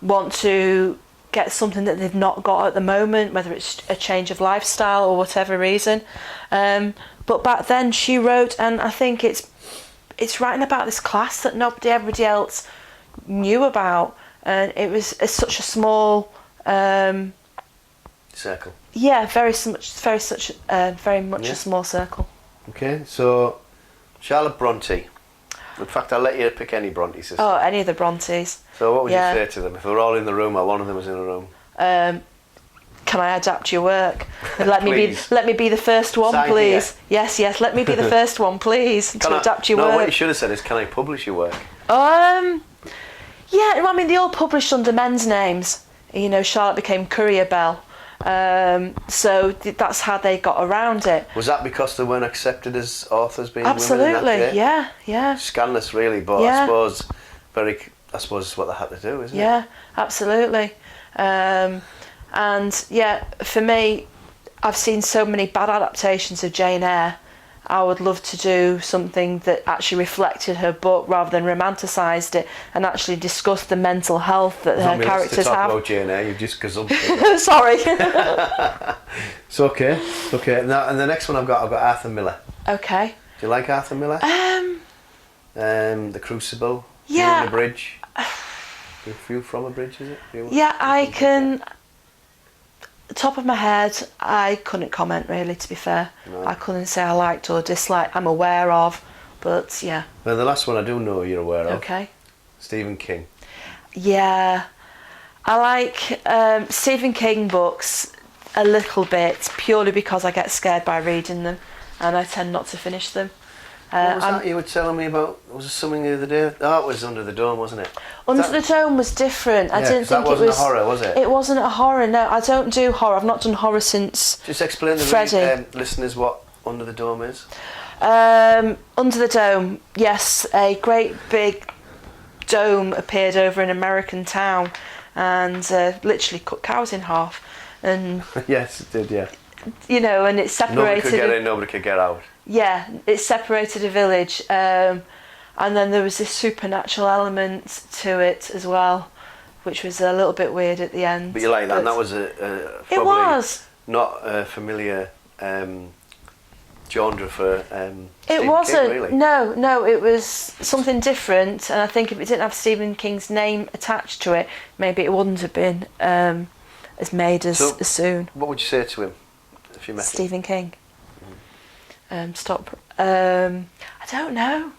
want to get something that they've not got at the moment, whether it's a change of lifestyle or whatever reason. But back then she wrote, and I think it's writing about this class that everybody else knew about, and it's such a small circle. Yeah, very much a small circle. Okay, so Charlotte Bronte. In fact, I'll let you pick any Bronte sister. Oh, any of the Brontes. So what would you say to them if they were all in the room, or one of them was in a room? Can I adapt your work? Let me be the first one, Sign please. here. Yes. Let me be the first one, please, to adapt your work. No, what you should have said is, can I publish your work? Yeah. I mean, they all published under men's names. Charlotte became Courier Bell. So that's how they got around it. Was that because they weren't accepted as authors being absolutely women in that day? Yeah. Scandalous, really, but I suppose it's what they had to do, isn't it? Yeah, absolutely. And for me, I've seen so many bad adaptations of Jane Eyre. I would love to do something that actually reflected her book rather than romanticised it, and actually discussed the mental health that her characters have. About Jane Eyre, you've just gazumped. Sorry. It's okay. Now, and the next one I've got Arthur Miller. Okay. Do you like Arthur Miller? The Crucible. Yeah. View on a Bridge. View from a Bridge, is it? I can. Top of my head, I couldn't comment really, to be fair. No. I couldn't say I liked or disliked. I'm aware of, but yeah. Well, the last one I do know you're aware of. Okay. Stephen King. Yeah. I like Stephen King books a little bit, purely because I get scared by reading them, and I tend not to finish them. What was that you were telling me about? Was there something the other day? Oh, it was Under the Dome, wasn't it? Under the Dome was different. I didn't think that wasn't a horror, was it? It wasn't a horror, no. I don't do horror. I've not done horror since Just explain to the listeners what Under the Dome is. Under the Dome, yes. A great big dome appeared over an American town and literally cut cows in half. And yes, it did, yeah. And it separated... Nobody could get in, nobody could get out. Yeah, it separated a village, and then there was this supernatural element to it as well, which was a little bit weird at the end. But you like that, and that was it was not a familiar genre for it wasn't. King, really. No, it was something different, and I think if it didn't have Stephen King's name attached to it, maybe it wouldn't have been as made as soon. What would you say to him if you met Stephen King? Stop. I don't know.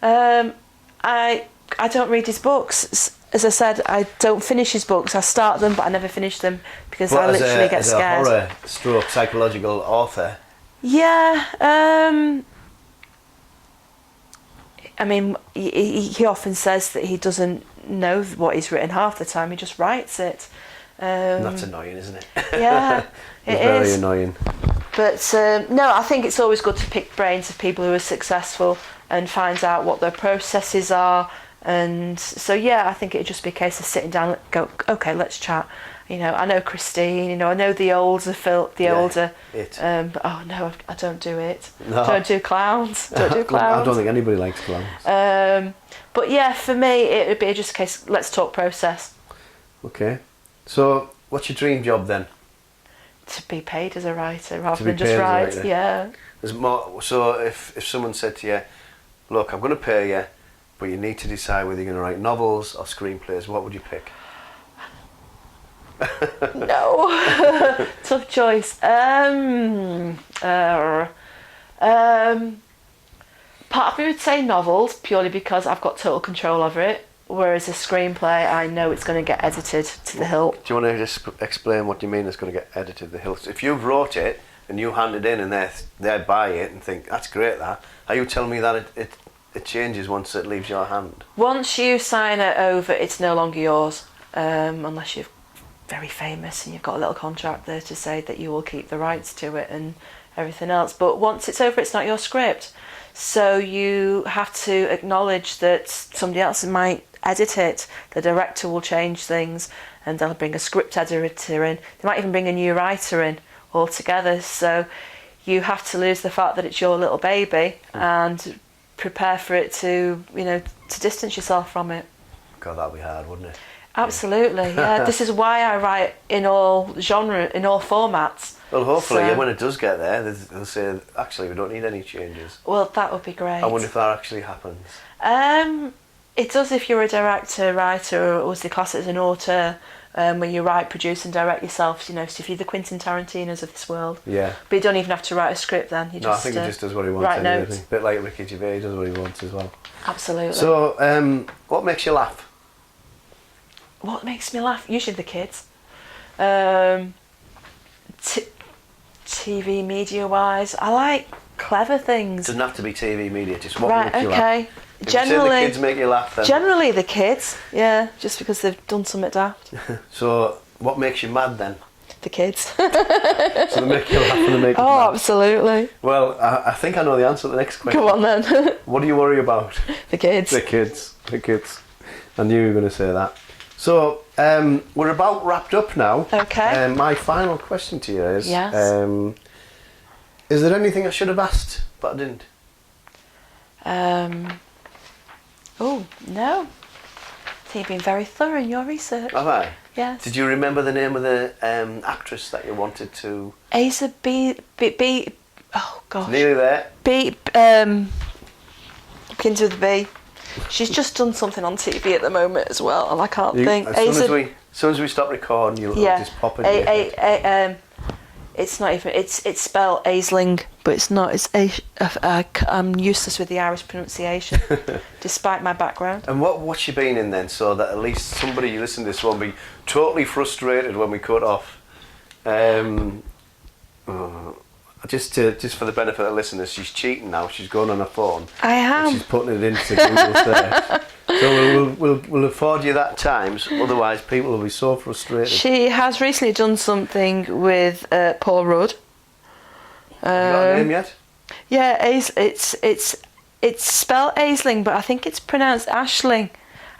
I don't read his books. As I said, I don't finish his books. I start them, but I never finish them because I literally get scared. As a horror / psychological author. Yeah. I mean, he often says that he doesn't know what he's written half the time. He just writes it. That's annoying, isn't it? Yeah, it's very annoying. But no, I think it's always good to pick brains of people who are successful and find out what their processes are And so, yeah, I think it'd just be a case of sitting down and go, okay, let's chat. You know, I know Christine, you know, I know the older It. but oh no, I don't do it. No. Don't do clowns. Don't do clowns. I don't think anybody likes clowns. But yeah, for me, it would be just a case, let's talk process. Okay. So, what's your dream job then? To be paid as a writer rather To be than just paid as a write. writer. Yeah. There's more. So, if someone said to you, look, I'm going to pay you, but you need to decide whether you're going to write novels or screenplays, what would you pick? No. Tough choice. Part of me would say novels, purely because I've got total control over it, whereas a screenplay, I know it's going to get edited to the hilt. Do you want to just explain what you mean it's going to get edited to the hilt? If you wrote it and you hand it in and they buy it and think, that's great, are you telling me that it changes once it leaves your hand? Once you sign it over, it's no longer yours, unless you're very famous and you've got a little contract there to say that you will keep the rights to it and everything else. But once it's over, it's not your script. So you have to acknowledge that somebody else might edit it, the director will change things, and they'll bring a script editor in. They might even bring a new writer in altogether. So you have to lose the fact that it's your little baby and prepare for it to, you know, to distance yourself from it. God, that'd be hard, wouldn't it? Absolutely, yeah. This is why I write in all genre, in all formats. Well, hopefully, when it does get there, they'll say, actually, we don't need any changes. Well, that would be great. I wonder if that actually happens. It does if you're a director, writer, or as they class it as an auteur, when you write, produce and direct yourself, you know, so if you're the Quentin Tarantinos of this world. Yeah. But you don't even have to write a script then. You No, I think he just does what he wants. Write notes. A bit like Ricky Gervais, he does what he wants as well. Absolutely. So, what makes you laugh? What makes me laugh? Usually the kids. TV media-wise, I like clever things. Doesn't have to be TV media, just what Right, makes you okay. laugh. If you say the kids make you laugh, then... Generally the kids, yeah, just because they've done something daft. So, what makes you mad then? The kids. So they make you laugh and they make you Oh, mad. absolutely. Well, I think I know the answer to the next question. Go on then. What do you worry about? The kids. The kids. I knew you were going to say that. So, we're about wrapped up now. Okay. My final question to you is... Yes. Is there anything I should have asked, but I didn't? Oh, no. I think you've been very thorough in your research. Have I? Yes. Did you remember the name of the actress that you wanted to... Asa oh gosh. Nearly there. Begins with B. She's just done something on TV at the moment as well, and I can't think. As soon as we stop recording, you'll just pop in. It's not even. It's spelled Aisling, but it's not. It's I'm useless with the Irish pronunciation, despite my background. And what's she been in then, so that at least somebody listening to this won't be totally frustrated when we cut off. Just for the benefit of the listeners, she's cheating now. She's going on her phone. I am. She's putting it into Google search. So we'll afford you that time. Otherwise, people will be so frustrated. She has recently done something with Paul Rudd. You got a name yet? Yeah, it's spelled Aisling, but I think it's pronounced Ashling.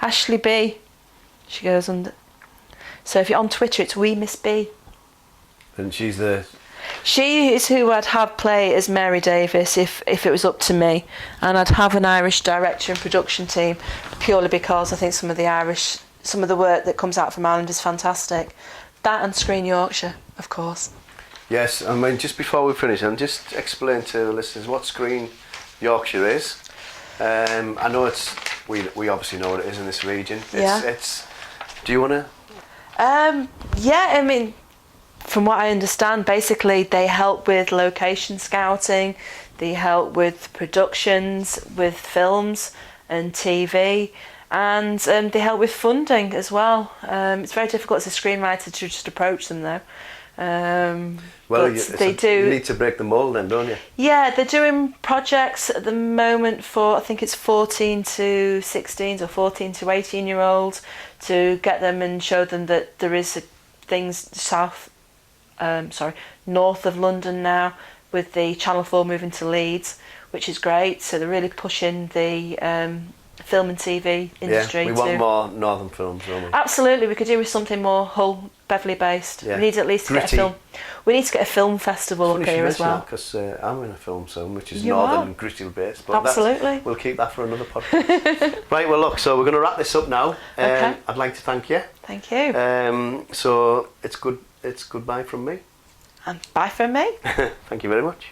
Ashley B. She goes under. So if you're on Twitter, it's Wee Miss B. And she's the... She is who I'd have play as Mary Davis if it was up to me, and I'd have an Irish director and production team, purely because I think some of the work that comes out from Ireland is fantastic. That and Screen Yorkshire, of course. Yes, I mean, just before we finish, I'll just explain to the listeners what Screen Yorkshire is. I know we obviously know what it is in this region. It's do you want to? Yeah, I mean, from what I understand, basically they help with location scouting, they help with productions, with films and TV, and they help with funding as well. It's very difficult as a screenwriter to just approach them though. Well, you need to break the mould then, don't you? Yeah, they're doing projects at the moment for, I think it's 14 to 16s or 14 to 18 year olds, to get them and show them that there is things north of London now, with the Channel 4 moving to Leeds, which is great. So they're really pushing the film and TV industry. We want more northern films, don't we? Absolutely, we could do with something more Hull, Beverley based. Yeah. We need at least to get a Gritty. film. We need to get a film festival up here as well. Because I'm in a film soon, which is You northern are. gritty based. But Absolutely. we'll keep that for another podcast. Right, well look, so we're going to wrap this up now. Okay. I'd like to thank you. Thank you. So it's goodbye from me. And bye from me. Thank you very much.